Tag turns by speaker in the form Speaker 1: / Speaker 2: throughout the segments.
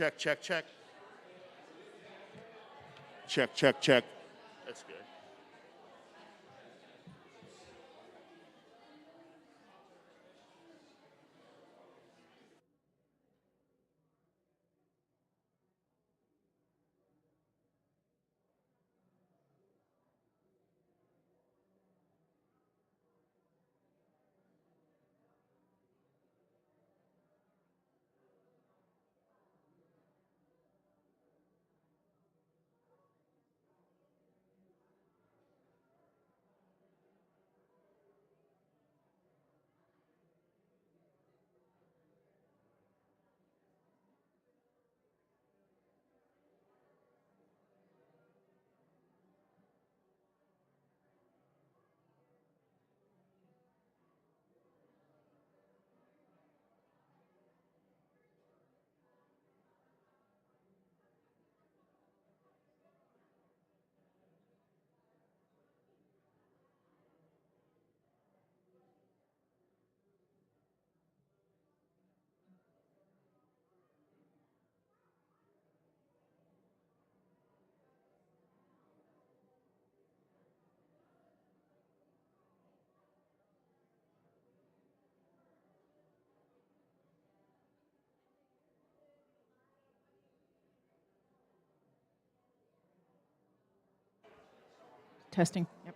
Speaker 1: check, check, check. Check, check, check. That's good.
Speaker 2: Testing. Yep.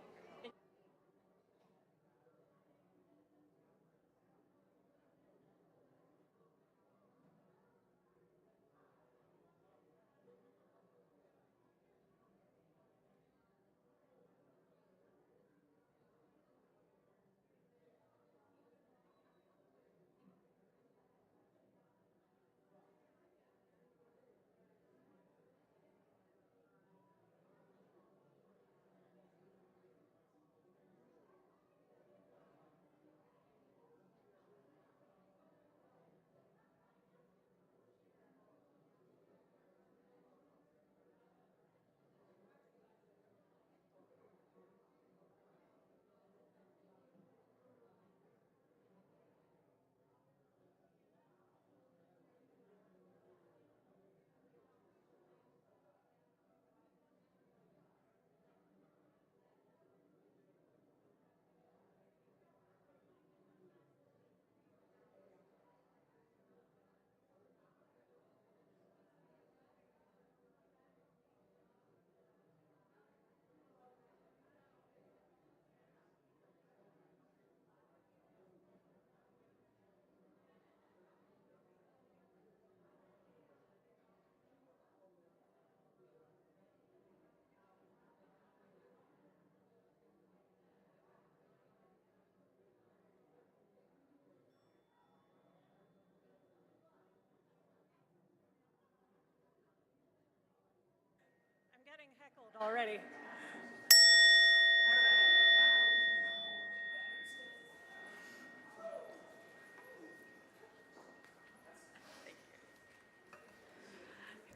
Speaker 3: I'm getting heckled already.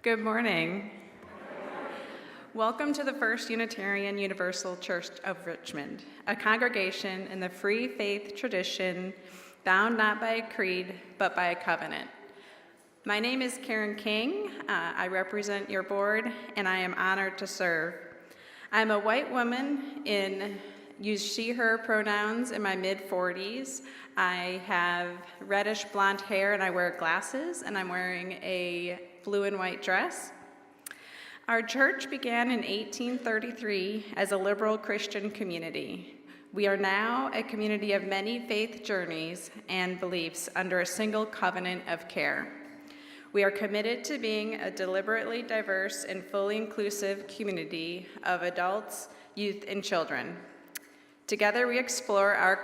Speaker 3: Good morning. Welcome to the First Unitarian Universal Church of Richmond, a congregation in the free faith tradition bound not by a creed, but by a covenant. My name is Karen King. I represent your board, and I am honored to serve. I'm a white woman use she, her pronouns in my mid-40s. I have reddish blonde hair, and I wear glasses, and I'm wearing a blue and white dress. Our church began in 1833 as a liberal Christian community. We are now a community of many faith journeys and beliefs under a single covenant of care. We are committed to being a deliberately diverse and fully inclusive community of adults, youth, and children. Together we explore our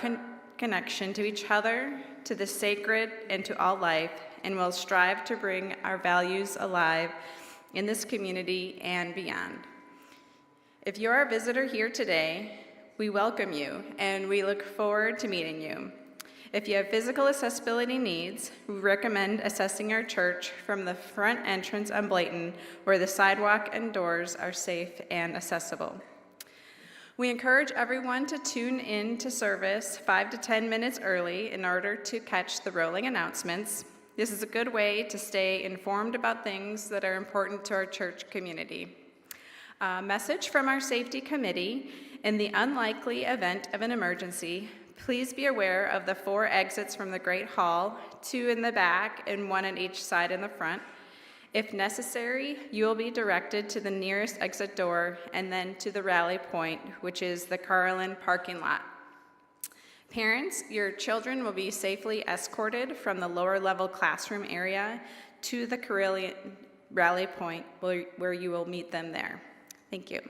Speaker 3: connection to each other, to the sacred, and to all life, and will strive to bring our values alive in this community and beyond. If you are a visitor here today, we welcome you, and we look forward to meeting you. If you have physical accessibility needs, we recommend accessing our church from the front entrance on Blayton, where the sidewalk and doors are safe and accessible. We encourage everyone to tune in to service 5 to 10 minutes early in order to catch the rolling announcements. This is a good way to stay informed about things that are important to our church community. A message from our safety committee: in the unlikely event of an emergency, please be aware of the 4 exits from the Great Hall, 2 in the back and 1 on each side in the front. If necessary, you will be directed to the nearest exit door and then to the rally point, which is the Carlin parking lot. Parents, your children will be safely escorted from the lower level classroom area to the Carlin rally point where you will meet them there. Thank you.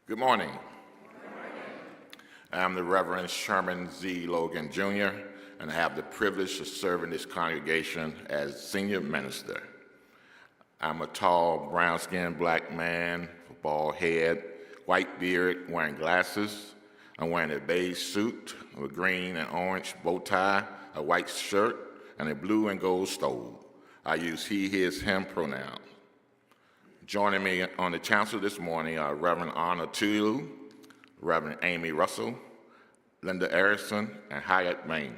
Speaker 2: Good morning. I'm the Reverend Sherman Z. Logan, Jr., and I have the privilege of serving this congregation as senior minister. I'm a tall, brown-skinned black man, with a bald head, white beard, wearing glasses. I'm wearing a beige suit with a green and orange bow tie, a white shirt, and a blue and gold stole. I use he, his, him pronouns. Joining me on the chancel this morning are Reverend Tulou, Reverend Amy Russell, Linda Harrison, and Hyatt Main.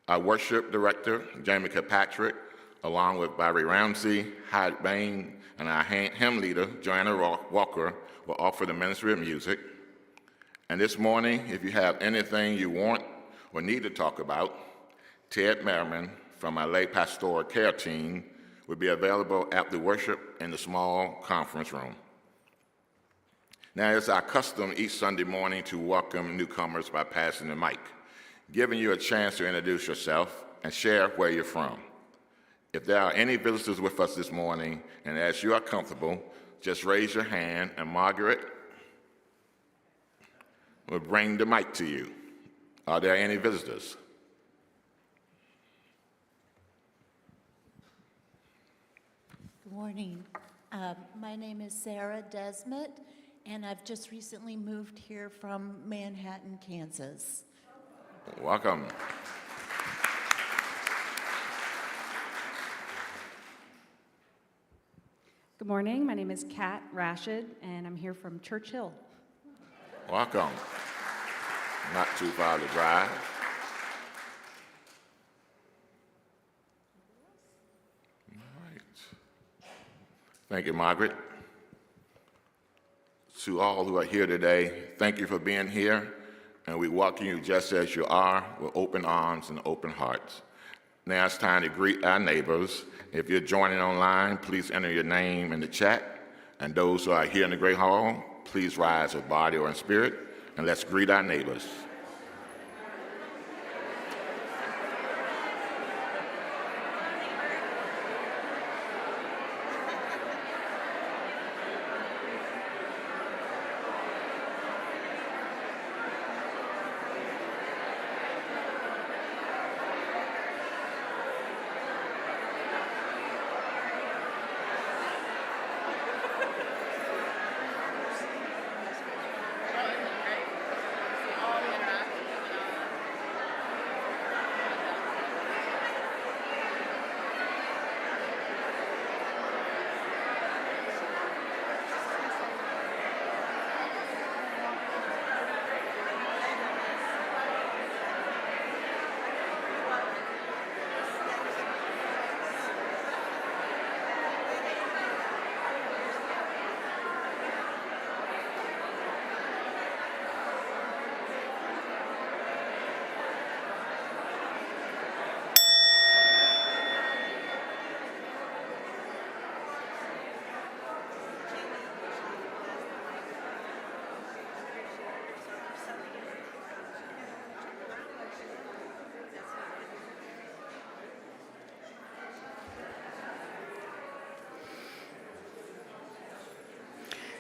Speaker 2: Our worship director, Jamie Kirkpatrick, along with Barry Ramsey, Hyatt Main, and our hymn leader, Joanna Walker, will offer the ministry of music. And this morning, if you have anything you want or need to talk about, Ted Merriman from our lay pastoral care team will be available after worship in the small conference room. Now, it's our custom each Sunday morning to welcome newcomers by passing the mic, giving you a chance to introduce yourself and share where you're from. If there are any visitors with us this morning, and as you are comfortable, just raise your hand and Margaret will bring the mic to you. Are there any visitors?
Speaker 4: Good morning. My name is Sarah Desmet, and I've just recently moved here from Manhattan, Kansas.
Speaker 2: Welcome.
Speaker 5: Good morning. My name is Kat Rashid, and I'm here from Churchill.
Speaker 2: Welcome. Not too far to drive. Thank you, Margaret. To all who are here today, thank you for being here, and we welcome you just as you are with open arms and open hearts. Now it's time to greet our neighbors. If you're joining online, please enter your name in the chat, and those who are here in the Great Hall, please rise in body or in spirit, and let's greet our neighbors.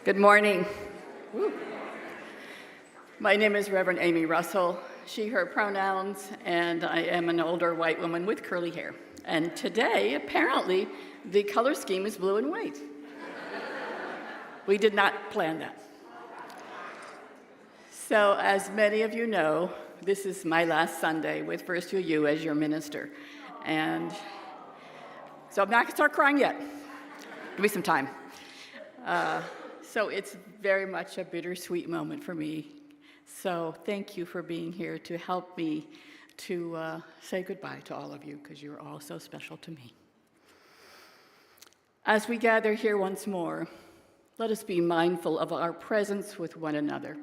Speaker 6: Good morning. Woo. My name is Reverend Amy Russell, she, her pronouns, and I am an older white woman with curly hair. And today, apparently, the color scheme is blue and white. We did not plan that. So, as many of you know, this is my last Sunday with First UU as your minister. And So I'm not going to start crying yet. Give me some time. So it's very much a bittersweet moment for me. So thank you for being here to help me to say goodbye to all of you, because you're all so special to me. As we gather here once more, let us be mindful of our presence with one another.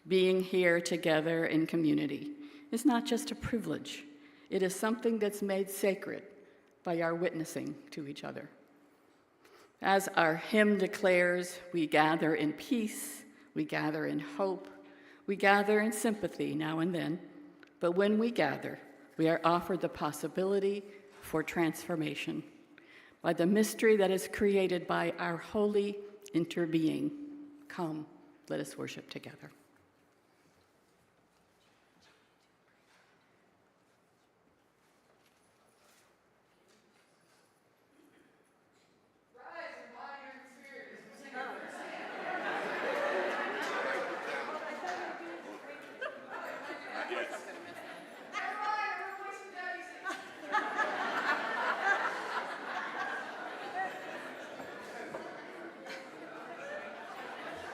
Speaker 6: Being here together in community is not just a privilege. It is something that's made sacred by our witnessing to each other. As our hymn declares, we gather in peace, we gather in hope, we gather in sympathy now and then, but when we gather, we are offered the possibility for transformation by the mystery that is created by our holy interbeing. Come, let us worship together.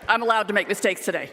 Speaker 6: I'm allowed to make mistakes today.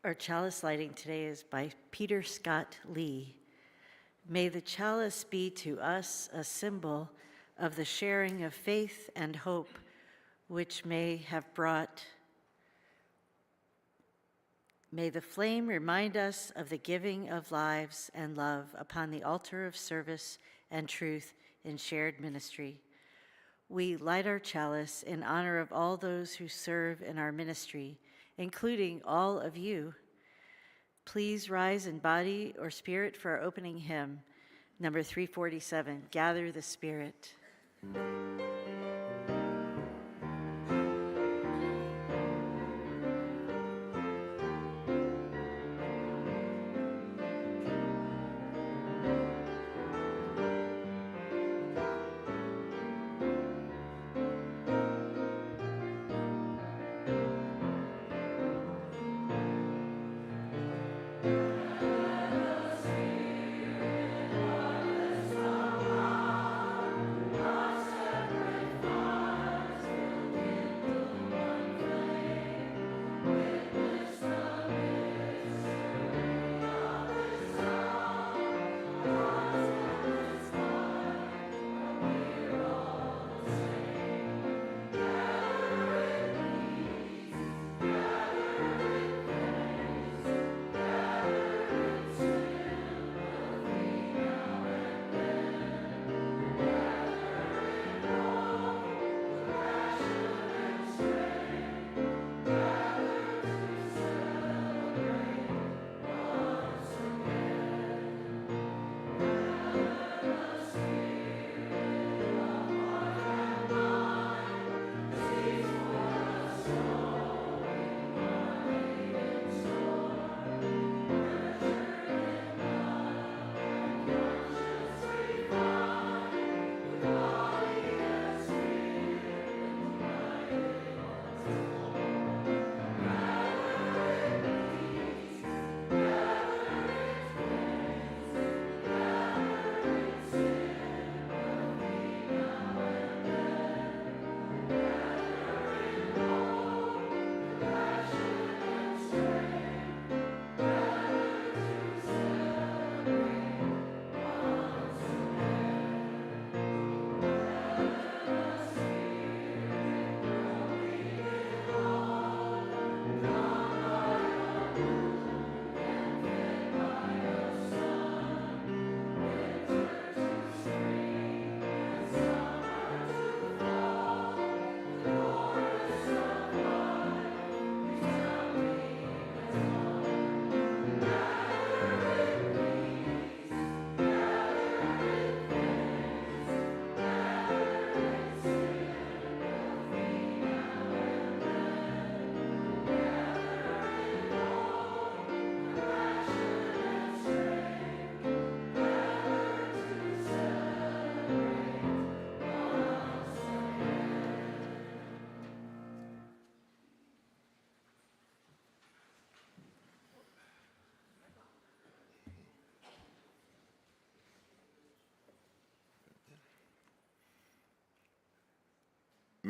Speaker 7: Our chalice lighting today is by Peter Scott Lee. May the chalice be to us a symbol of the sharing of faith and hope, which may the flame remind us of the giving of lives and love upon the altar of service and truth in shared ministry. We light our chalice in honor of all those who serve in our ministry, including all of you. Please rise in body or spirit for our opening hymn, number 347, Gather the Spirit.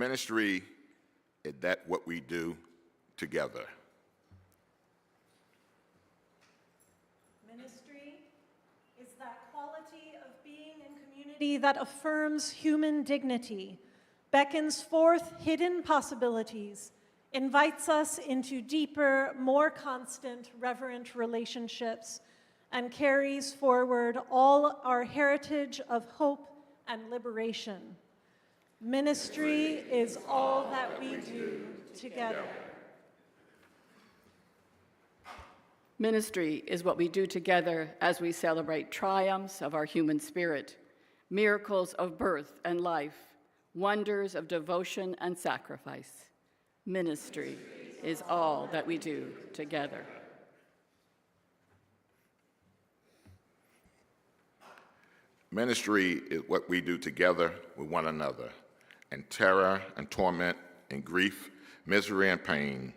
Speaker 2: Ministry is that what we do together.
Speaker 8: Ministry is that quality of being in community that affirms human dignity, beckons forth hidden possibilities, invites us into deeper, more constant, reverent relationships, and carries forward all our heritage of hope and liberation. Ministry is all that we do together.
Speaker 6: Ministry is what we do together as we celebrate triumphs of our human spirit, miracles of birth and life, wonders of devotion and sacrifice. Ministry is all that we do together.
Speaker 2: Ministry is what we do together with one another in terror and torment, in grief, misery, and pain,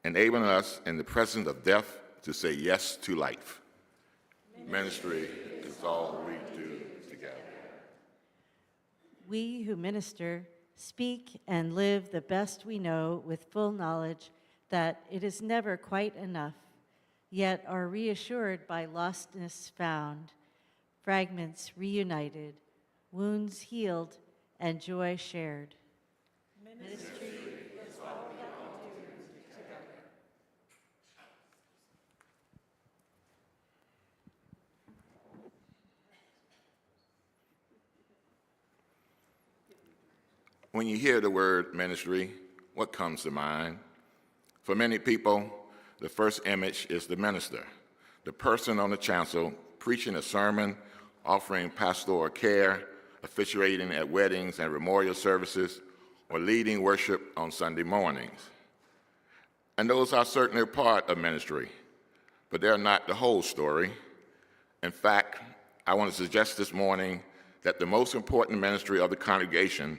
Speaker 2: enabling us in the presence of death to say yes to life. Ministry is all we do together.
Speaker 7: We who minister speak and live the best we know with full knowledge that it is never quite enough, yet are reassured by lostness found, fragments reunited, wounds healed, and joy shared. Ministry is all that we do together.
Speaker 2: When you hear the word ministry, what comes to mind? For many people, the first image is the minister, the person on the chancel preaching a sermon, offering pastoral care, officiating at weddings and memorial services, or leading worship on Sunday mornings. And those are certainly part of ministry, but they're not the whole story. In fact, I want to suggest this morning that the most important ministry of the congregation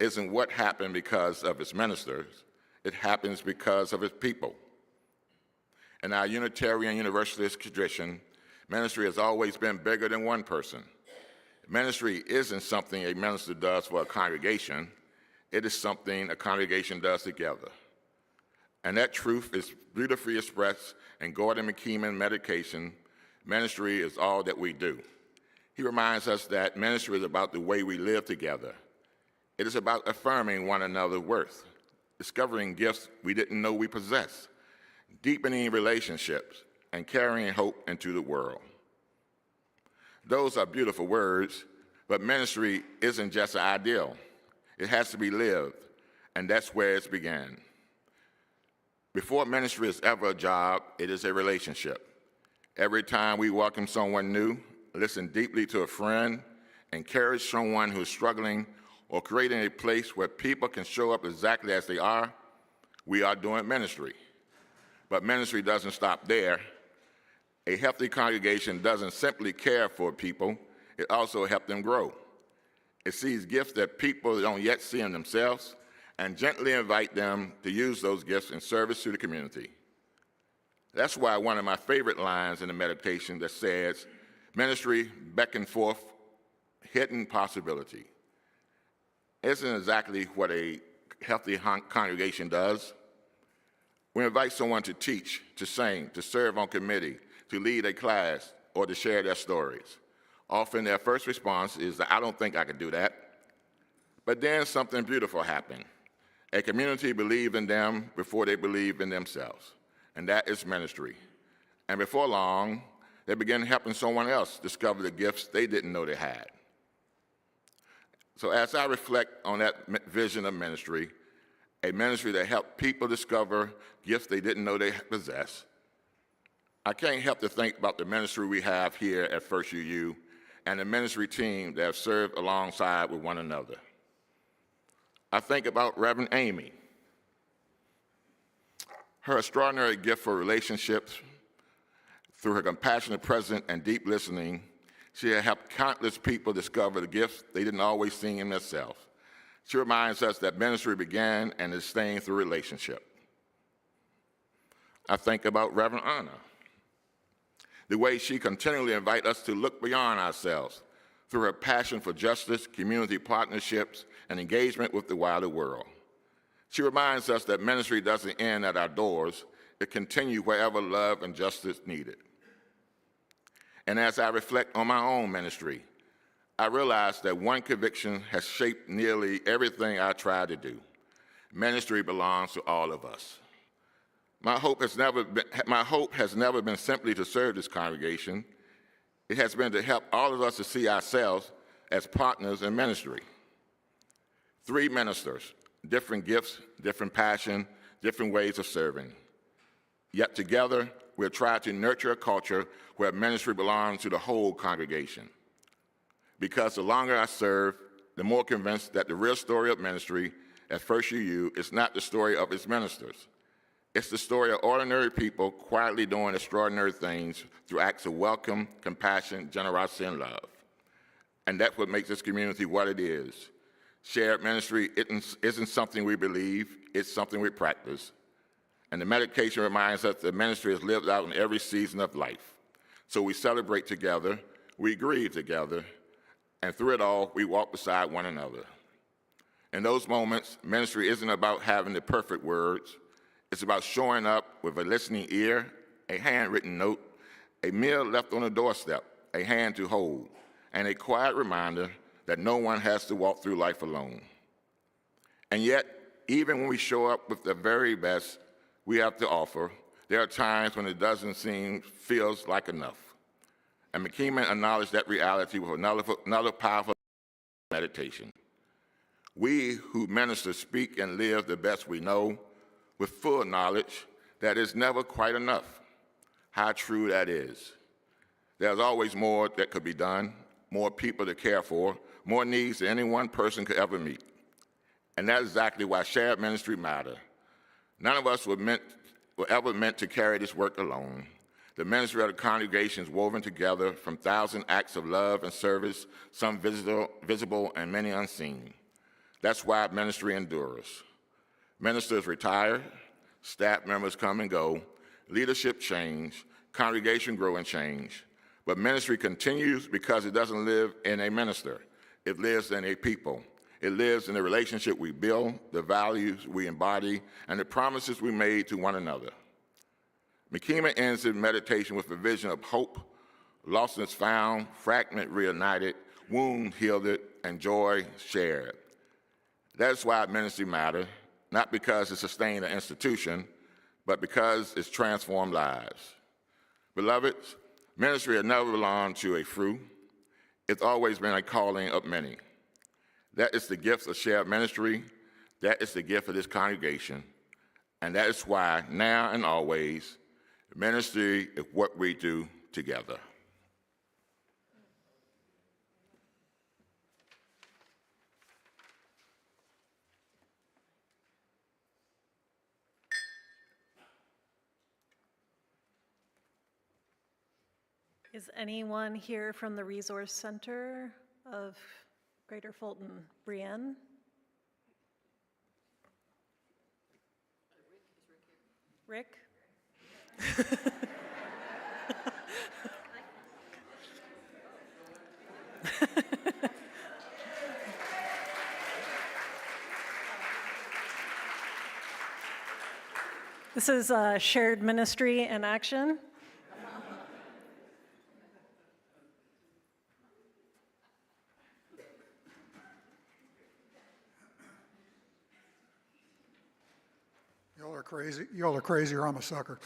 Speaker 2: isn't what happened because of its ministers, it happens because of its people. In our Unitarian Universalist tradition, ministry has always been bigger than one person. Ministry isn't something a minister does for a congregation, it is something a congregation does together. And that truth is beautifully expressed in Gordon McKeeman's meditation, ministry is all that we do. He reminds us that ministry is about the way we live together. It is about affirming one another's worth, discovering gifts we didn't know we possessed, deepening relationships, and carrying hope into the world. Those are beautiful words, but ministry isn't just an ideal. It has to be lived, and that's where it began. Before ministry is ever a job, it is a relationship. Every time we welcome someone new, listen deeply to a friend, encourage someone who is struggling, or creating a place where people can show up exactly as they are, we are doing ministry. But ministry doesn't stop there. A healthy congregation doesn't simply care for people, it also helps them grow. It sees gifts that people don't yet see in themselves and gently invite them to use those gifts in service to the community. That's why one of my favorite lines in the meditation that says, ministry beckons forth hidden possibility. Isn't exactly what a healthy congregation does. We invite someone to teach, to sing, to serve on committee, to lead a class, or to share their stories. Often their first response is that I don't think I could do that. But then something beautiful happened. A community believed in them before they believed in themselves, and that is ministry. And before long, they began helping someone else discover the gifts they didn't know they had. So as I reflect on that vision of ministry, a ministry that helped people discover gifts they didn't know they possessed, I can't help to think about the ministry we have here at First UU and the ministry team that have served alongside with one another. I think about Reverend Amy. Her extraordinary gift for relationships, through her compassionate presence and deep listening, she has helped countless people discover the gifts they didn't always see in themselves. She reminds us that ministry began and is staying through relationship. I think about Reverend Anna, the way she continually invites us to look beyond ourselves, through her passion for justice, community partnerships, and engagement with the wider world. She reminds us that ministry doesn't end at our doors, it continues wherever love and justice needed. And as I reflect on my own ministry, I realize that one conviction has shaped nearly everything I try to do. Ministry belongs to all of us. My hope has never been simply to serve this congregation. It has been to help all of us to see ourselves as partners in ministry. 3 ministers, different gifts, different passion, different ways of serving. Yet together, we'll try to nurture a culture where ministry belongs to the whole congregation. Because the longer I serve, the more convinced that the real story of ministry at First UU is not the story of its ministers. It's the story of ordinary people quietly doing extraordinary things through acts of welcome, compassion, generosity, and love. And that's what makes this community what it is. Shared ministry isn't something we believe, it's something we practice. And the meditation reminds us that ministry is lived out in every season of life. So we celebrate together, we grieve together, and through it all, we walk beside one another. In those moments, ministry isn't about having the perfect words. It's about showing up with a listening ear, a handwritten note, a meal left on the doorstep, a hand to hold, and a quiet reminder that no one has to walk through life alone. And yet, even when we show up with the very best we have to offer, there are times when it feels like enough. And McKeeman acknowledged that reality with another powerful meditation. We who minister speak and live the best we know with full knowledge that it's never quite enough. How true that is. There's always more that could be done, more people to care for, more needs than any one person could ever meet. And that's exactly why shared ministry matters. None of us were ever meant to carry this work alone. The ministry of the congregation is woven together from 1,000 acts of love and service, some visible and many unseen. That's why ministry endures. Ministers retire, staff members come and go, leadership change, congregation grow and change. But ministry continues because it doesn't live in a minister. It lives in a people. It lives in the relationship we build, the values we embody, and the promises we made to one another. McKeeman ends his meditation with a vision of hope, lostness found, fragment reunited, wound healed, and joy shared. That's why ministry matters, not because it sustained an institution, but because it's transformed lives. Beloveds, ministry has never belonged to a few. It's always been a calling of many. That is the gift of shared ministry. That is the gift of this congregation. And that is why, now and always, ministry is what we do together.
Speaker 8: Is anyone here from the Resource Center of Greater Fulton? Brienne? Rick? This is shared ministry in action.
Speaker 9: Y'all are crazy, or I'm a sucker.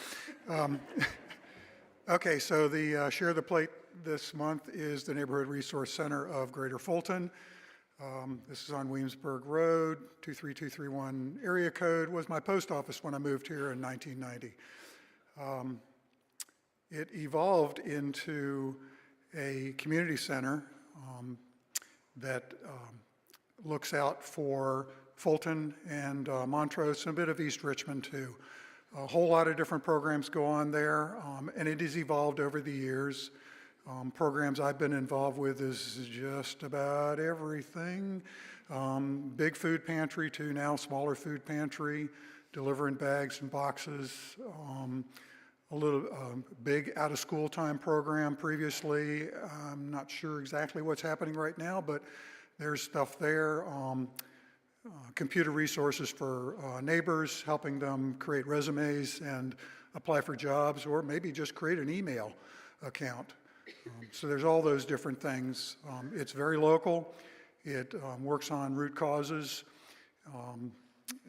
Speaker 9: Okay, so the Share the Plate this month is the Neighborhood Resource Center of Greater Fulton. This is on Williamsburg Road, 23231 area code, was my post office when I moved here in 1990. It evolved into a community center that looks out for Fulton and Montrose, and a bit of East Richmond too. A whole lot of different programs go on there, and it has evolved over the years. Programs I've been involved with is just about everything. Big food pantry to now smaller food pantry, delivering bags and boxes. a little big out-of-school time program previously. I'm not sure exactly what's happening right now, but there's stuff there. Computer resources for neighbors, helping them create resumes and apply for jobs, or maybe just create an email account. So there's all those different things. It's very local. It works on root causes,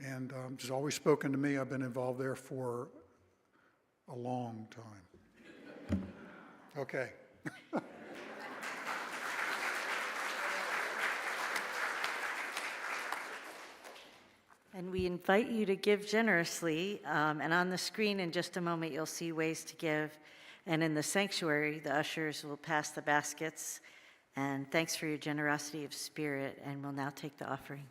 Speaker 9: and it's always spoken to me. I've been involved there for a long time. Okay.
Speaker 7: And we invite you to give generously. And on the screen in just a moment, you'll see ways to give. And in the sanctuary, the ushers will pass the baskets. And thanks for your generosity of spirit. And we'll now take the offering.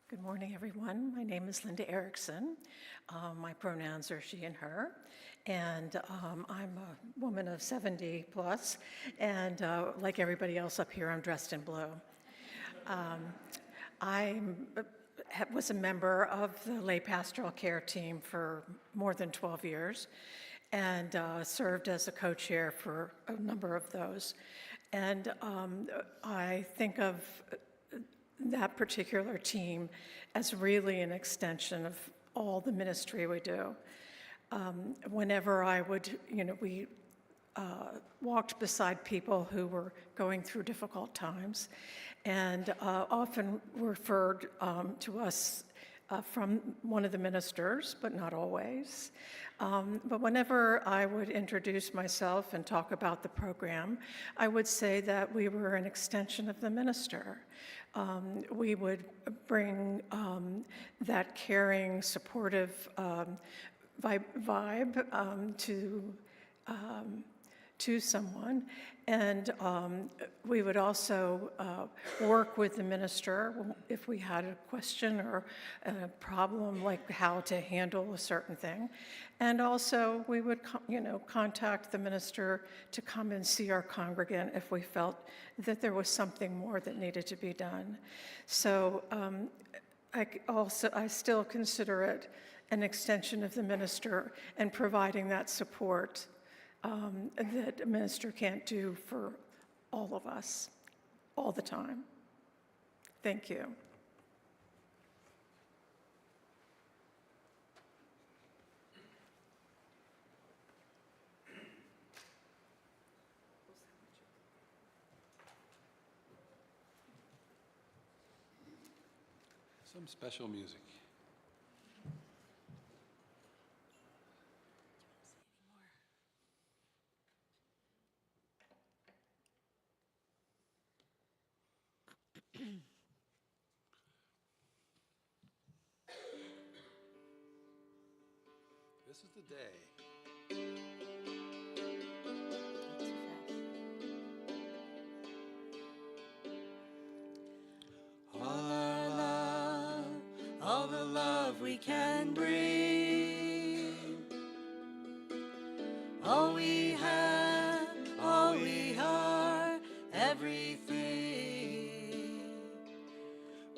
Speaker 10: Good morning, everyone. My name is Linda Erickson. My pronouns are she and her, and I'm a woman of 70 plus, and like everybody else up here, I'm dressed in blue. I was a member of the lay pastoral care team for more than 12 years, and served as a co-chair for a number of those. And I think of that particular team as really an extension of all the ministry we do. Whenever I would, we walked beside people who were going through difficult times, and often referred to us from one of the ministers, but not always. But whenever I would introduce myself and talk about the program, I would say that we were an extension of the minister. We would bring that caring, supportive vibe to someone, and we would also work with the minister if we had a question or a problem, like how to handle a certain thing. And also we would contact the minister to come and see our congregant if we felt that there was something more that needed to be done. So I still consider it an extension of the minister and providing that support that a minister can't do for all of us all the time. Thank you.
Speaker 11: Some special music. This is the day.
Speaker 7: All the love we can bring, all we have, all we are, everything.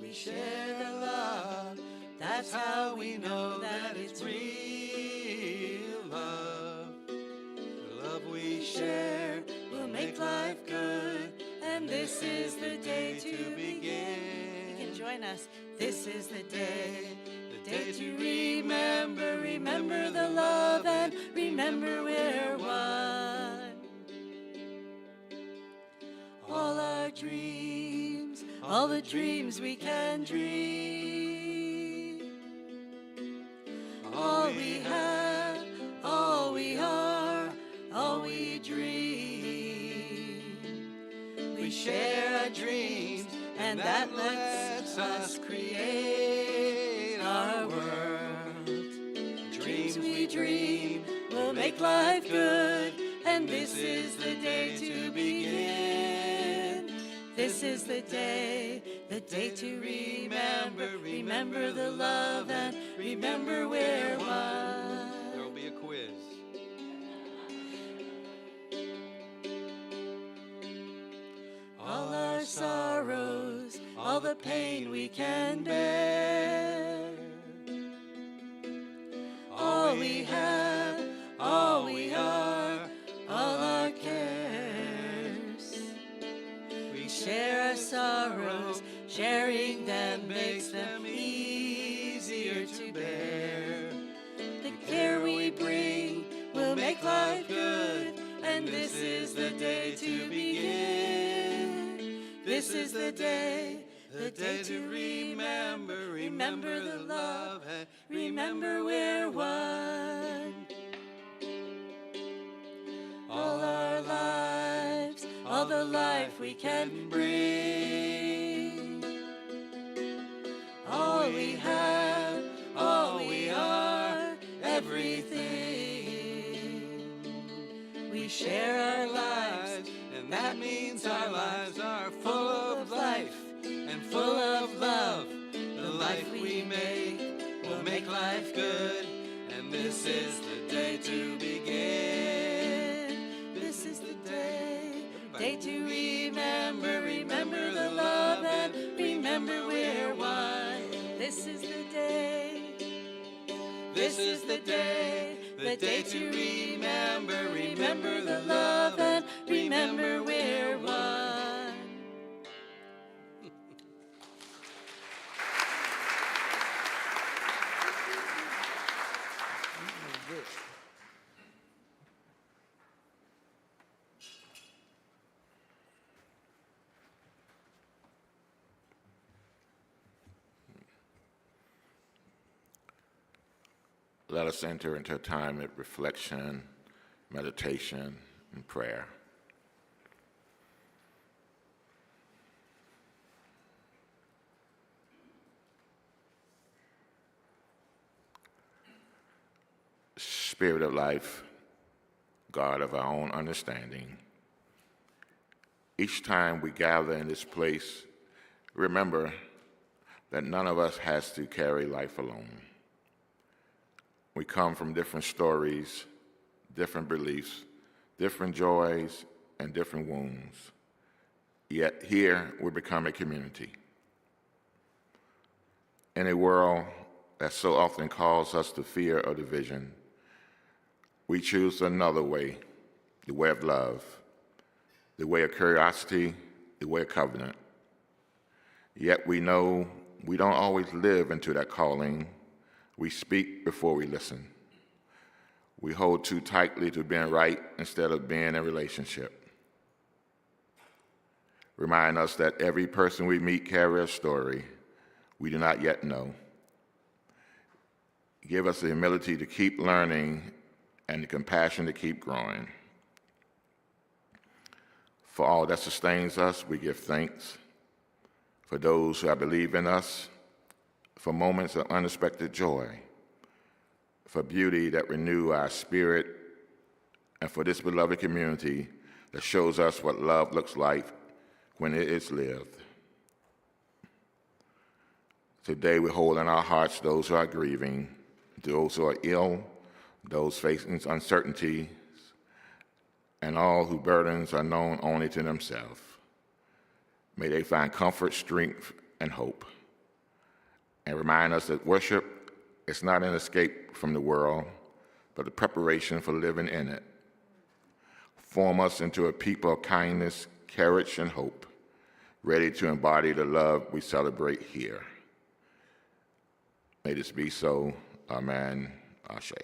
Speaker 7: We share the love, that's how we know that it's real love. The love we share will make life good, and this is the day to begin. You can join us. This is the day to remember, remember the love and remember we're one. All our dreams, all the dreams we can dream. All we have, all we are, all we dream. We share our dreams, and that lets us create our world. Dreams we dream will make life good, and this is the day to begin. This is the day to remember, remember the love and remember we're one.
Speaker 11: There will be a quiz.
Speaker 7: All our sorrows, all the pain we can bear. All we have, all we are, all our cares. We share our sorrows, sharing them makes them easier to bear. The care we bring will make life good, and this is the day to begin. This is the day to remember, remember the love, and remember we're one. All our lives, all the life we can bring. All we have, all we are, everything. We share our lives, and that means our lives are full of life and full of love. The life we make will make life good, and this is the day to begin. This is the day to remember, remember the love and remember we're one. This is the day to remember, remember the love and remember we're one.
Speaker 2: Let us enter into a time of reflection, meditation, and prayer. Spirit of life, God of our own understanding, each time we gather in this place, remember that none of us has to carry life alone. We come from different stories, different beliefs, different joys, and different wounds. Yet here we become a community. In a world that so often calls us to fear or division, we choose another way, the way of love, the way of curiosity, the way of covenant. Yet we know we don't always live into that calling. We speak before we listen. We hold too tightly to being right instead of being in relationship. Remind us that every person we meet carries a story we do not yet know. Give us the humility to keep learning and the compassion to keep growing. For all that sustains us, we give thanks. For those who have believed in us, for moments of unexpected joy, for beauty that renew our spirit, and for this beloved community that shows us what love looks like when it is lived. Today we hold in our hearts those who are grieving, those who are ill, those facing uncertainties, and all whose burdens are known only to themselves. May they find comfort, strength, and hope. And remind us that worship is not an escape from the world, but a preparation for living in it. Form us into a people of kindness, courage, and hope, ready to embody the love we celebrate here. May this be so. Amen. Ashe.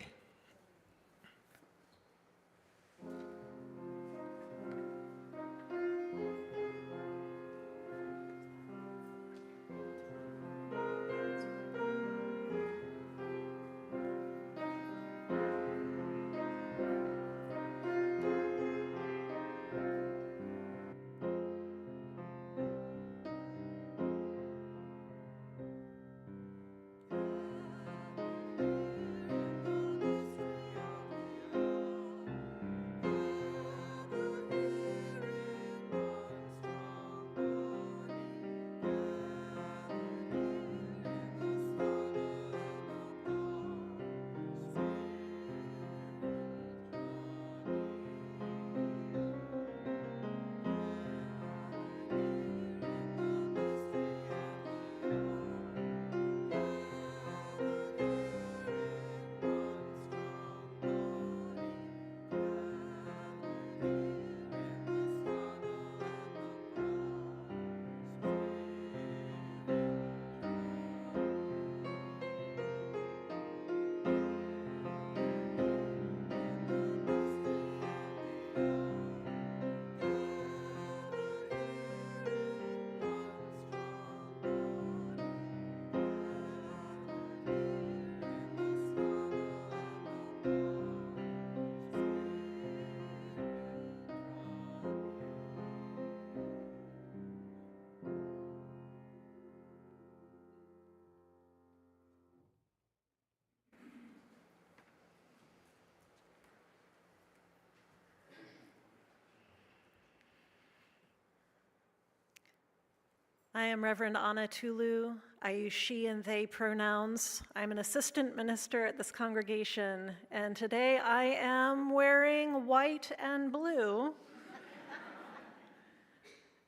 Speaker 8: I am Reverend Anna Tulou. I use she and they pronouns. I'm an assistant minister at this congregation, and today I am wearing white and blue.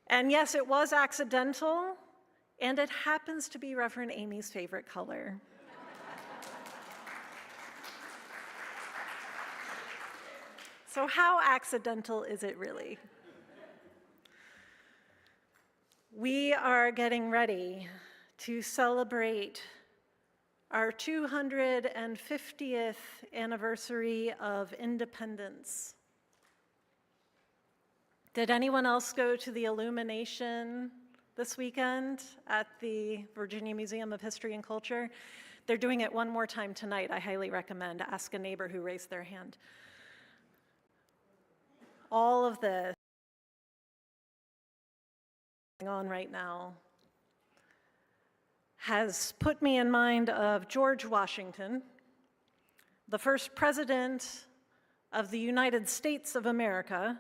Speaker 8: And yes, it was accidental, and it happens to be Reverend Amy's favorite color. So how accidental is it really? We are getting ready to celebrate our 250th anniversary of independence. Did anyone else go to the illumination this weekend at the Virginia Museum of History and Culture? They're doing it one more time tonight. I highly recommend. Ask a neighbor who raised their hand. All of this going on right now has put me in mind of George Washington, the first president of the United States of America.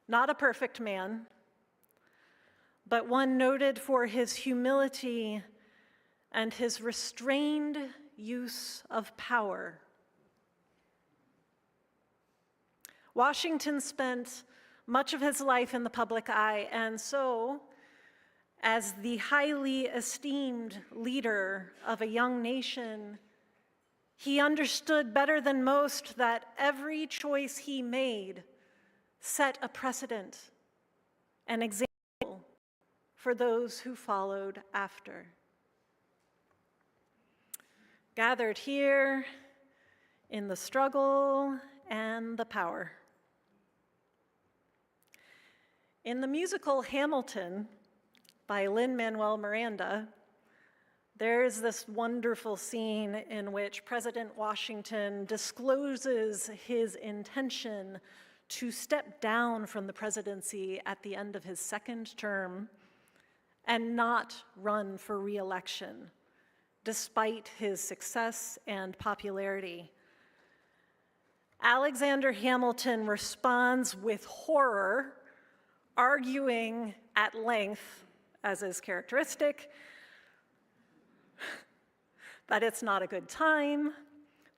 Speaker 8: Not a perfect man, but one noted for his humility and his restrained use of power. Washington spent much of his life in the public eye, and so, As the highly esteemed leader of a young nation, he understood better than most that every choice he made set a precedent, an example for those who followed after. Gathered here in the struggle and the power. In the musical Hamilton by Lin-Manuel Miranda, there is this wonderful scene in which President Washington discloses his intention to step down from the presidency at the end of his second term and not run for re-election, despite his success and popularity. Alexander Hamilton responds with horror, arguing at length, as is characteristic, that it's not a good time,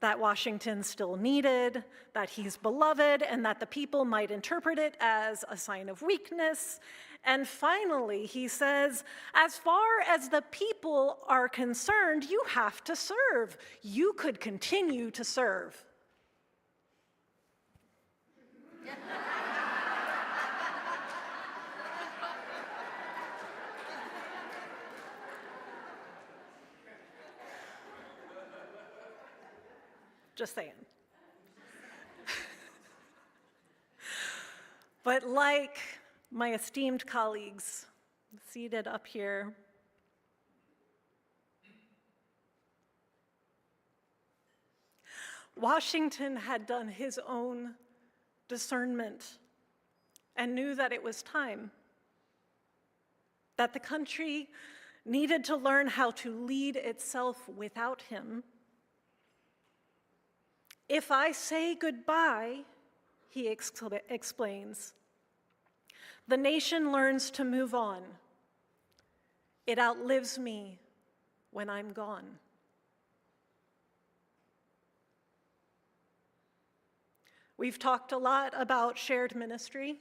Speaker 8: that Washington's still needed, that he's beloved, and that the people might interpret it as a sign of weakness. And finally, he says, as far as the people are concerned, you have to serve. You could continue to serve. Just saying. But like my esteemed colleagues seated up here, Washington had done his own discernment and knew that it was time, that the country needed to learn how to lead itself without him. If I say goodbye, he explains, the nation learns to move on. It outlives me when I'm gone. We've talked a lot about shared ministry.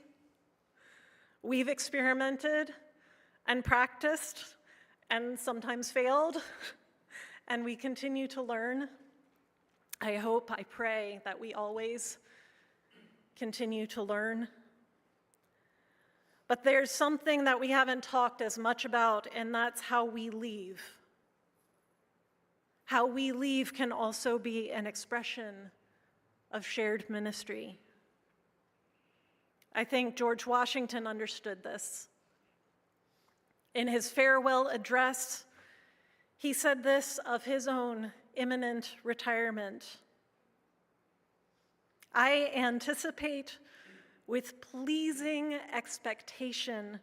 Speaker 8: We've experimented and practiced and sometimes failed, and we continue to learn. I hope, I pray that we always continue to learn. But there's something that we haven't talked as much about, and that's how we leave. How we leave can also be an expression of shared ministry. I think George Washington understood this. In his farewell address, he said this of his own imminent retirement. I anticipate with pleasing expectation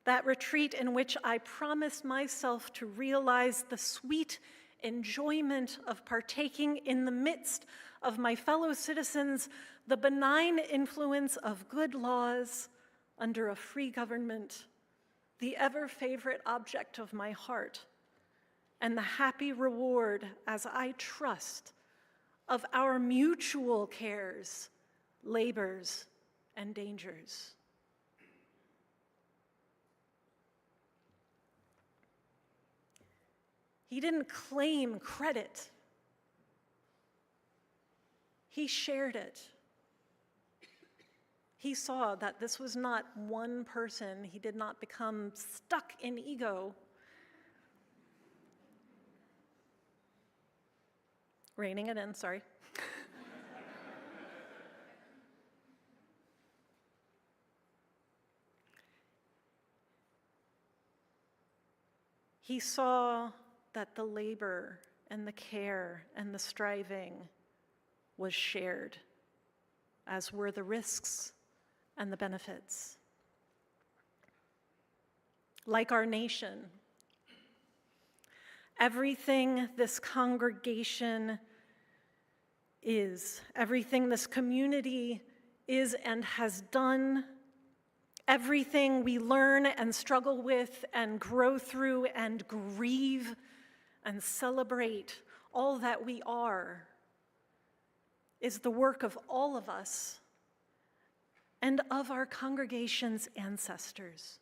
Speaker 8: that retreat in which I promise myself to realize the sweet enjoyment of partaking in the midst of my fellow citizens the benign influence of good laws under a free government, the ever-favorite object of my heart, and the happy reward, as I trust, of our mutual cares, labors, and dangers. He didn't claim credit. He shared it. He saw that this was not one person. He did not become stuck in ego. Reining it in, sorry. He saw that the labor and the care and the striving was shared, as were the risks and the benefits. Like our nation, everything this congregation is, everything this community is and has done, everything we learn and struggle with and grow through and grieve and celebrate, all that we are, is the work of all of us and of our congregation's ancestors.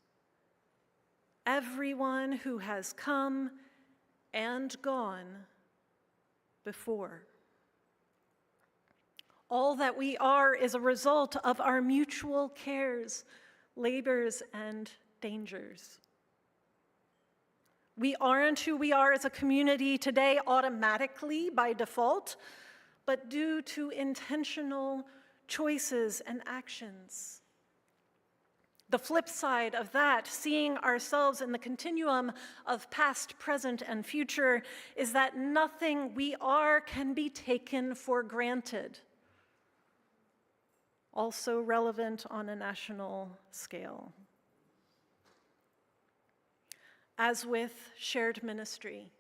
Speaker 8: everyone who has come and gone before. All that we are is a result of our mutual cares, labors, and dangers. We aren't who we are as a community today automatically by default, but due to intentional choices and actions. The flip side of that, seeing ourselves in the continuum of past, present, and future, is that nothing we are can be taken for granted. Also relevant on a national scale. As with shared ministry,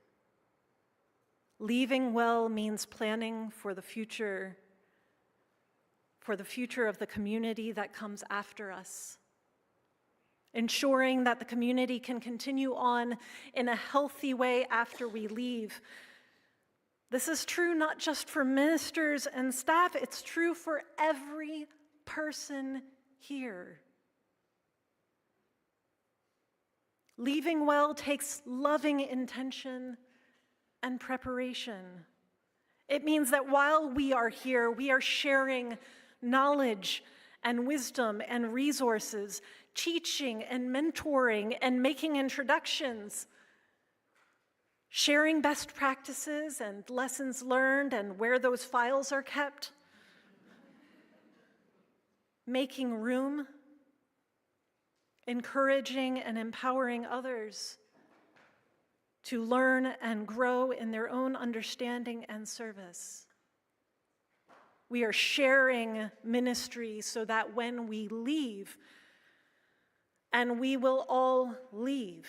Speaker 8: leaving well means planning for the future of the community that comes after us, ensuring that the community can continue on in a healthy way after we leave. This is true not just for ministers and staff, it's true for every person here. Leaving well takes loving intention and preparation. It means that while we are here, we are sharing knowledge and wisdom and resources, teaching and mentoring and making introductions, sharing best practices and lessons learned and where those files are kept, making room, encouraging and empowering others to learn and grow in their own understanding and service. We are sharing ministry so that when we leave, and we will all leave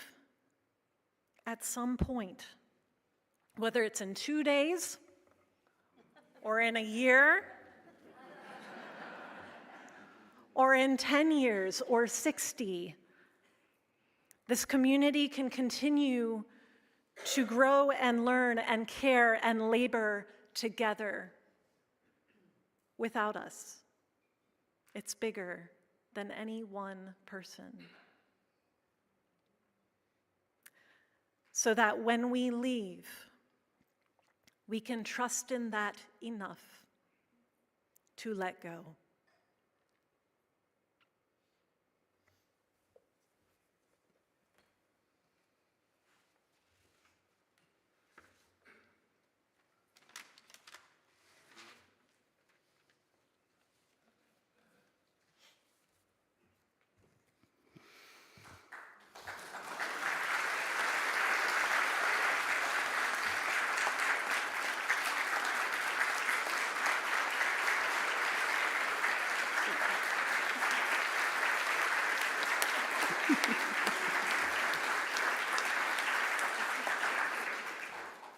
Speaker 8: at some point, whether it's in 2 days or in a year, or in 10 years or 60, this community can continue to grow and learn and care and labor together without us. It's bigger than any one person. So that when we leave, we can trust in that enough to let go.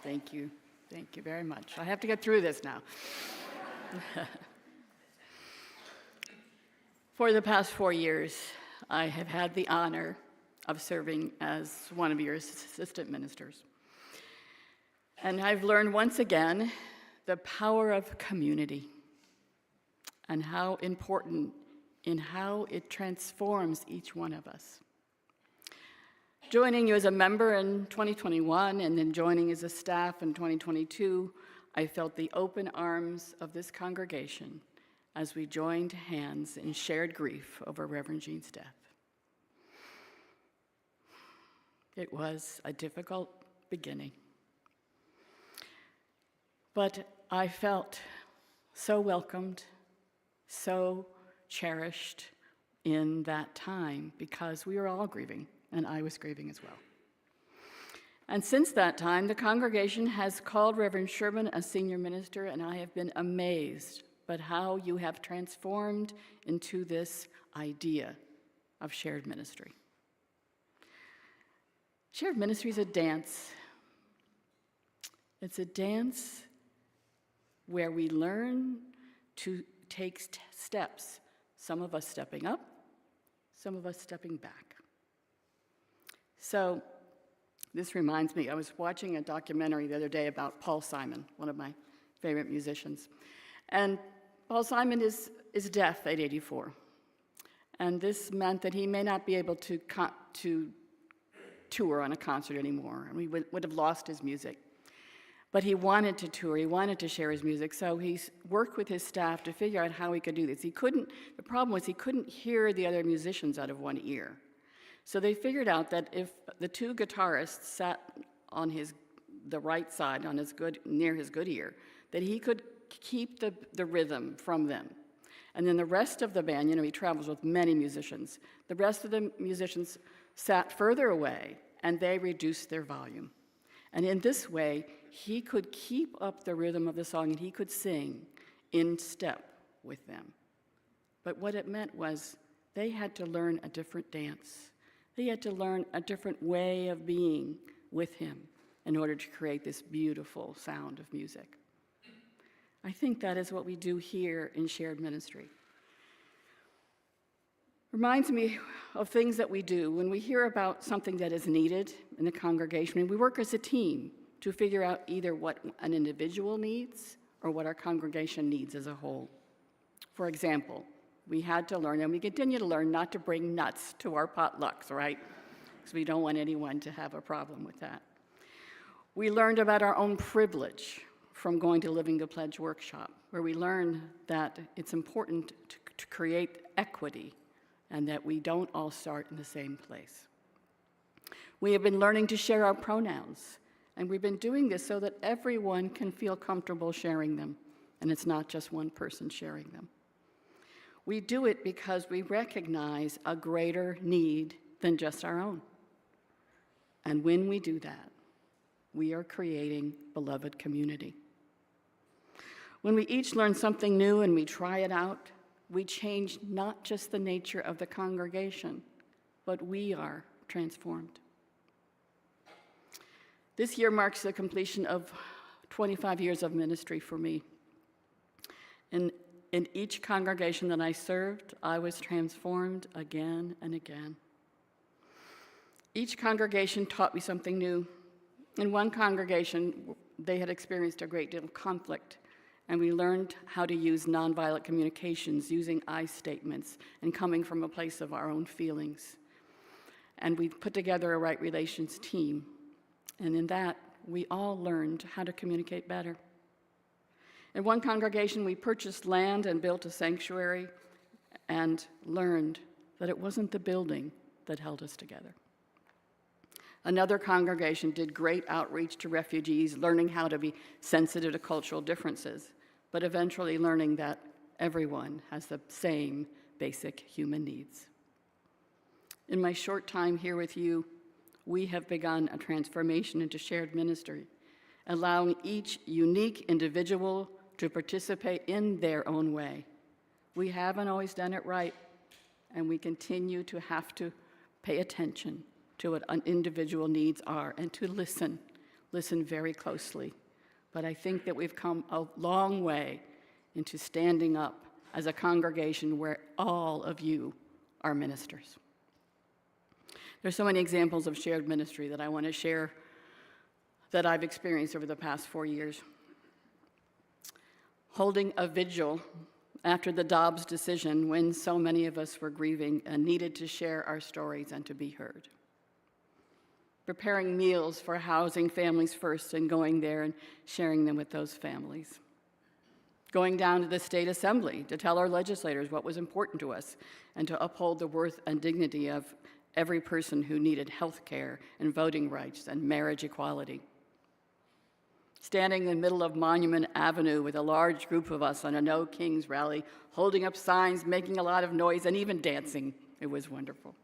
Speaker 6: Thank you. Thank you very much. I have to get through this now. For the past 4 years, I have had the honor of serving as one of your assistant ministers. And I've learned once again the power of community and how important in how it transforms each one of us. Joining you as a member in 2021 and then joining as a staff in 2022, I felt the open arms of this congregation as we joined hands in shared grief over Reverend Jean's death. It was a difficult beginning, but I felt so welcomed, so cherished in that time because we were all grieving. And I was grieving as well. And since that time, the congregation has called Reverend Sherman a senior minister, and I have been amazed by how you have transformed into this idea of shared ministry. Shared ministry is a dance. It's a dance where we learn to take steps, some of us stepping up, some of us stepping back. So this reminds me, I was watching a documentary the other day about Paul Simon, one of my favorite musicians. And Paul Simon is deaf at 84. And this meant that he may not be able to tour on a concert anymore, and we would have lost his music. But he wanted to tour, he wanted to share his music, so he worked with his staff to figure out how he could do this. The problem was he couldn't hear the other musicians out of one ear. So they figured out that if the two guitarists sat on the right side, near his good ear, that he could keep the rhythm from them. And then the rest of the band, he travels with many musicians, the rest of the musicians sat further away and they reduced their volume. And in this way, he could keep up the rhythm of the song and he could sing in step with them. But what it meant was they had to learn a different dance. They had to learn a different way of being with him in order to create this beautiful sound of music. I think that is what we do here in shared ministry. Reminds me of things that we do when we hear about something that is needed in the congregation, and we work as a team to figure out either what an individual needs or what our congregation needs as a whole. For example, we had to learn, and we continue to learn, not to bring nuts to our potlucks, right? Because we don't want anyone to have a problem with that. We learned about our own privilege from going to Living the Pledge workshop, where we learned that it's important to create equity and that we don't all start in the same place. We have been learning to share our pronouns, and we've been doing this so that everyone can feel comfortable sharing them, and it's not just one person sharing them. We do it because we recognize a greater need than just our own. And when we do that, we are creating beloved community. When we each learn something new and we try it out, we change not just the nature of the congregation, but we are transformed. This year marks the completion of 25 years of ministry for me. In each congregation that I served, I was transformed again and again. Each congregation taught me something new. In one congregation, they had experienced a great deal of conflict, and we learned how to use nonviolent communications, using I statements, and coming from a place of our own feelings. And we put together a right relations team, and in that, we all learned how to communicate better. In one congregation, we purchased land and built a sanctuary and learned that it wasn't the building that held us together. Another congregation did great outreach to refugees, learning how to be sensitive to cultural differences, but eventually learning that everyone has the same basic human needs. In my short time here with you, we have begun a transformation into shared ministry, allowing each unique individual to participate in their own way. We haven't always done it right, and we continue to have to pay attention to what individual needs are and to listen very closely. But I think that we've come a long way into standing up as a congregation where all of you are ministers. There's so many examples of shared ministry that I want to share that I've experienced over the past 4 years. Holding a vigil after the Dobbs decision when so many of us were grieving and needed to share our stories and to be heard. Preparing meals for Housing Families First and going there and sharing them with those families. Going down to the state assembly to tell our legislators what was important to us and to uphold the worth and dignity of every person who needed health care and voting rights and marriage equality. Standing in the middle of Monument Avenue with a large group of us on a No Kings rally, holding up signs, making a lot of noise, and even dancing. It was wonderful.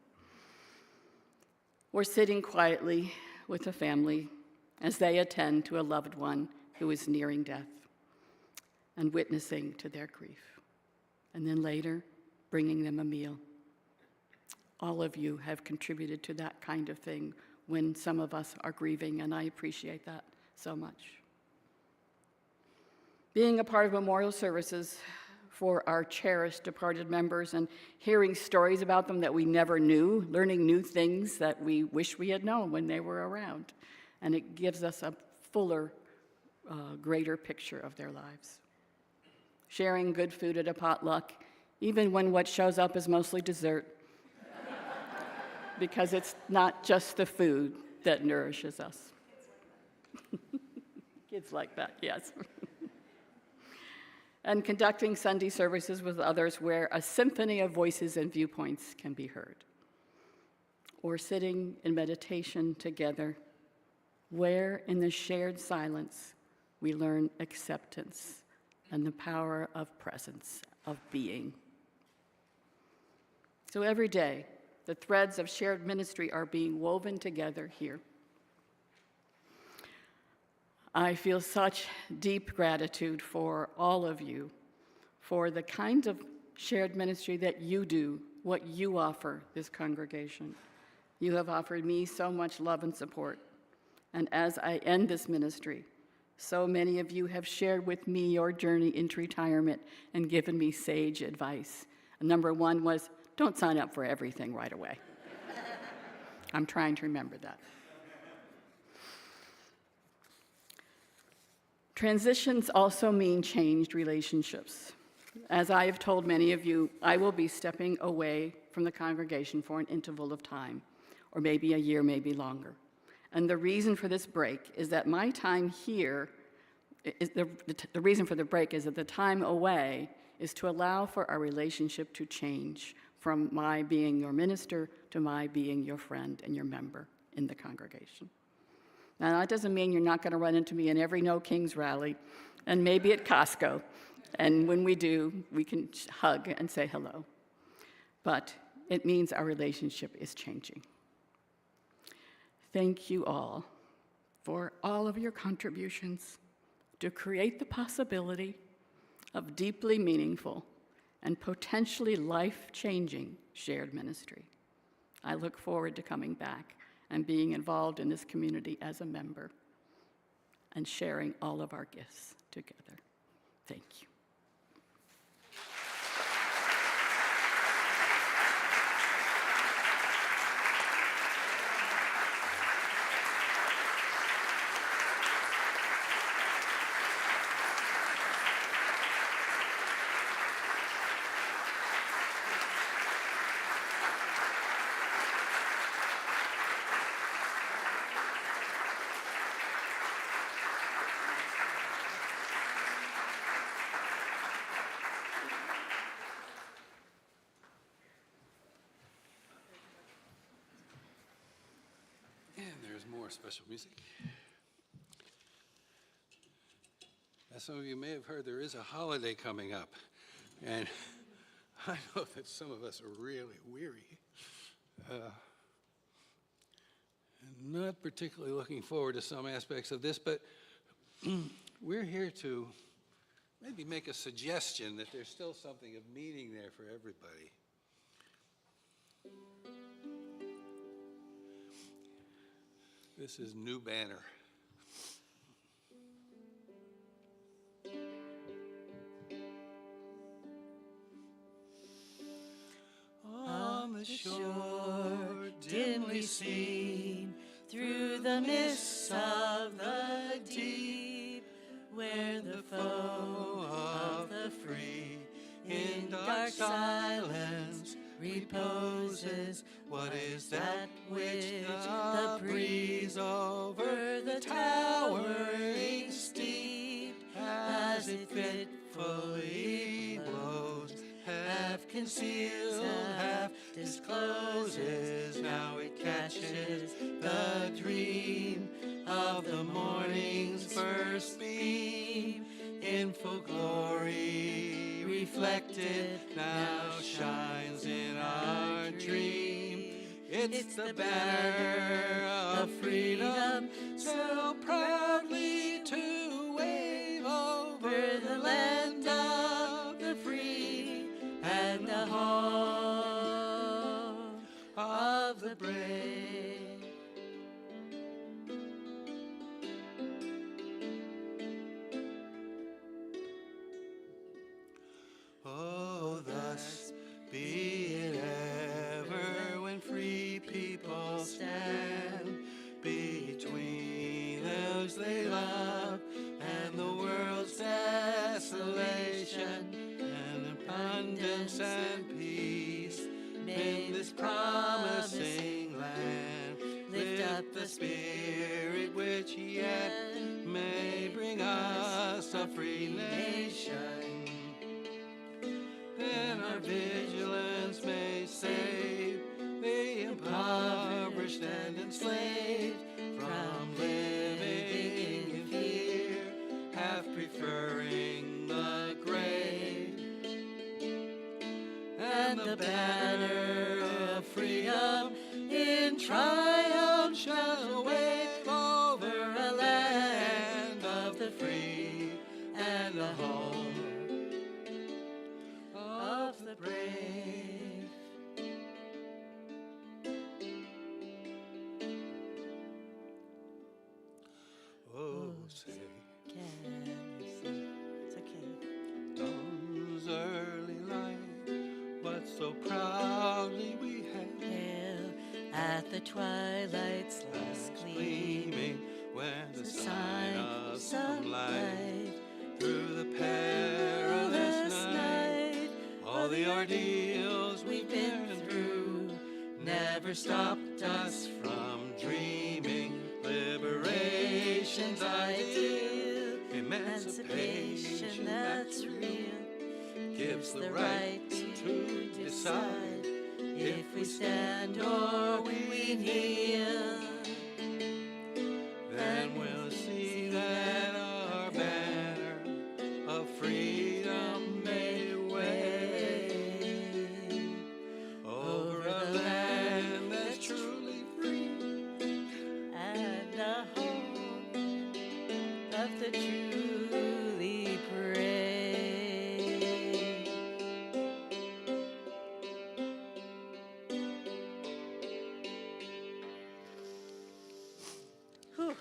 Speaker 6: Or sitting quietly with a family as they attend to a loved one who is nearing death and witnessing to their grief. And then later, bringing them a meal. All of you have contributed to that kind of thing when some of us are grieving, and I appreciate that so much. Being a part of memorial services for our cherished departed members and hearing stories about them that we never knew, learning new things that we wish we had known when they were around. And it gives us a fuller, greater picture of their lives. Sharing good food at a potluck, even when what shows up is mostly dessert. because it's not just the food that nourishes us. Kids like that, yes. And conducting Sunday services with others where a symphony of voices and viewpoints can be heard. Or sitting in meditation together, where in the shared silence we learn acceptance and the power of presence, of being. So every day, the threads of shared ministry are being woven together here. I feel such deep gratitude for all of you, for the kind of shared ministry that you do, what you offer this congregation. You have offered me so much love and support. And as I end this ministry, so many of you have shared with me your journey into retirement and given me sage advice. Number one was, don't sign up for everything right away. I'm trying to remember that. Transitions also mean changed relationships. As I have told many of you, I will be stepping away from the congregation for an interval of time, or maybe a year, maybe longer. And the reason for this break is that my time here, the reason for the break is that the time away is to allow for our relationship to change from my being your minister to my being your friend and your member in the congregation. Now, that doesn't mean you're not going to run into me in every No Kings rally, and maybe at Costco. And when we do, we can hug and say hello. But it means our relationship is changing. Thank you all for all of your contributions to create the possibility of deeply meaningful and potentially life-changing shared ministry. I look forward to coming back and being involved in this community as a member and sharing all of our gifts together. Thank you.
Speaker 11: More special music. As some of you may have heard, there is a holiday coming up, and I know that some of us are really weary and not particularly looking forward to some aspects of this, but we're here to maybe make a suggestion that there's still something of meaning there for everybody. This is New Banner.
Speaker 12: On the shore, dimly seen, through the mists of the deep, where the foe of the free in dark silence reposes. What is that which the breeze over the towering steep, as it fitfully blows, half concealed, half discloses? Now it catches the dream of the morning's first beam, in full glory reflected, now shines in our dream. It's the banner of freedom, so proudly to wave over the land of the free and the home of the brave. Oh, thus be it ever when free people stand between those they love and the world's desolation, and abundance and peace in this promising Spirit which yet may bring us a free nation. Then our vigilance may save the impoverished and enslaved from living in fear, half preferring the grave. And the banner of freedom in triumph shall wave over a land of the free and a home of the brave. Oh, say,
Speaker 7: Can you see? It's okay.
Speaker 12: dawn's early light, what so proudly we hailed,
Speaker 7: At the twilight's last
Speaker 12: gleaming when the sign of some light through the perilous night. All the ordeals we've been through never stopped us from dreaming liberation's ideal. Emancipation that's real gives the right to decide if we stand or we kneel. Then we'll see that our banner of freedom may wave over a land that's truly free
Speaker 7: and the home of the truly brave. Whew.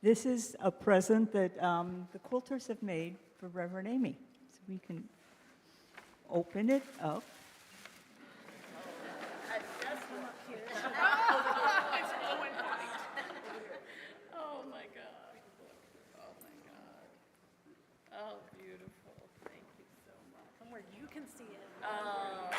Speaker 13: This is a present that the quilters have made for Reverend Amy. So we can open it up.
Speaker 6: Oh, my God. Oh, my God. Oh, beautiful. Thank you so much.
Speaker 8: Somewhere you can see it.
Speaker 6: Oh.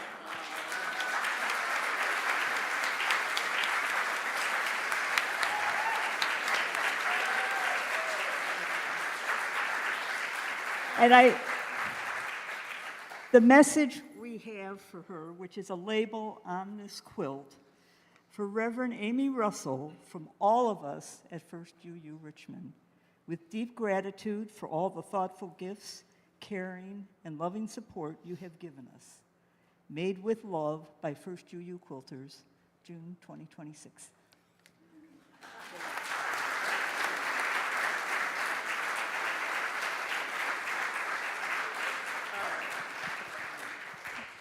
Speaker 13: And the message we have for her, which is a label on this quilt, for Reverend Amy Russell from all of us at First UU Richmond, with deep gratitude for all the thoughtful gifts, caring, and loving support you have given us. Made with love by First UU Quilters, June 2026.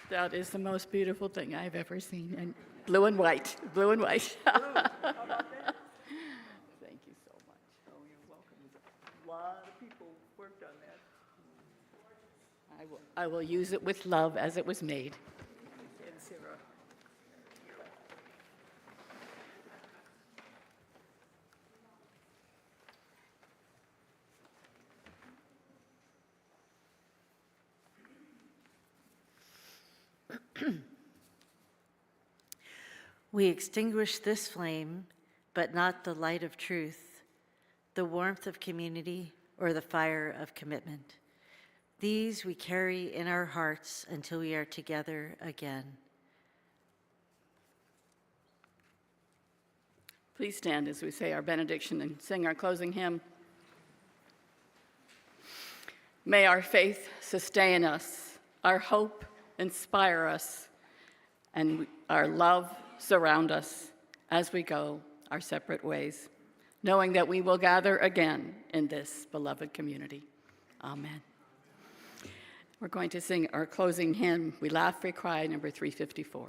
Speaker 6: That is the most beautiful thing I've ever seen. And blue and white, blue and white. Thank you so much.
Speaker 13: Oh, you're welcome. A lot of people worked on that.
Speaker 6: I will use it with love as it was made.
Speaker 13: And Sarah.
Speaker 7: We extinguish this flame, but not the light of truth, the warmth of community, or the fire of commitment. These we carry in our hearts until we are together again.
Speaker 6: Please stand as we say our benediction and sing our closing hymn. May our faith sustain us, our hope inspire us, and our love surround us as we go our separate ways, knowing that we will gather again in this beloved community. Amen. We're going to sing our closing hymn, We Laugh, We Cry, number 354.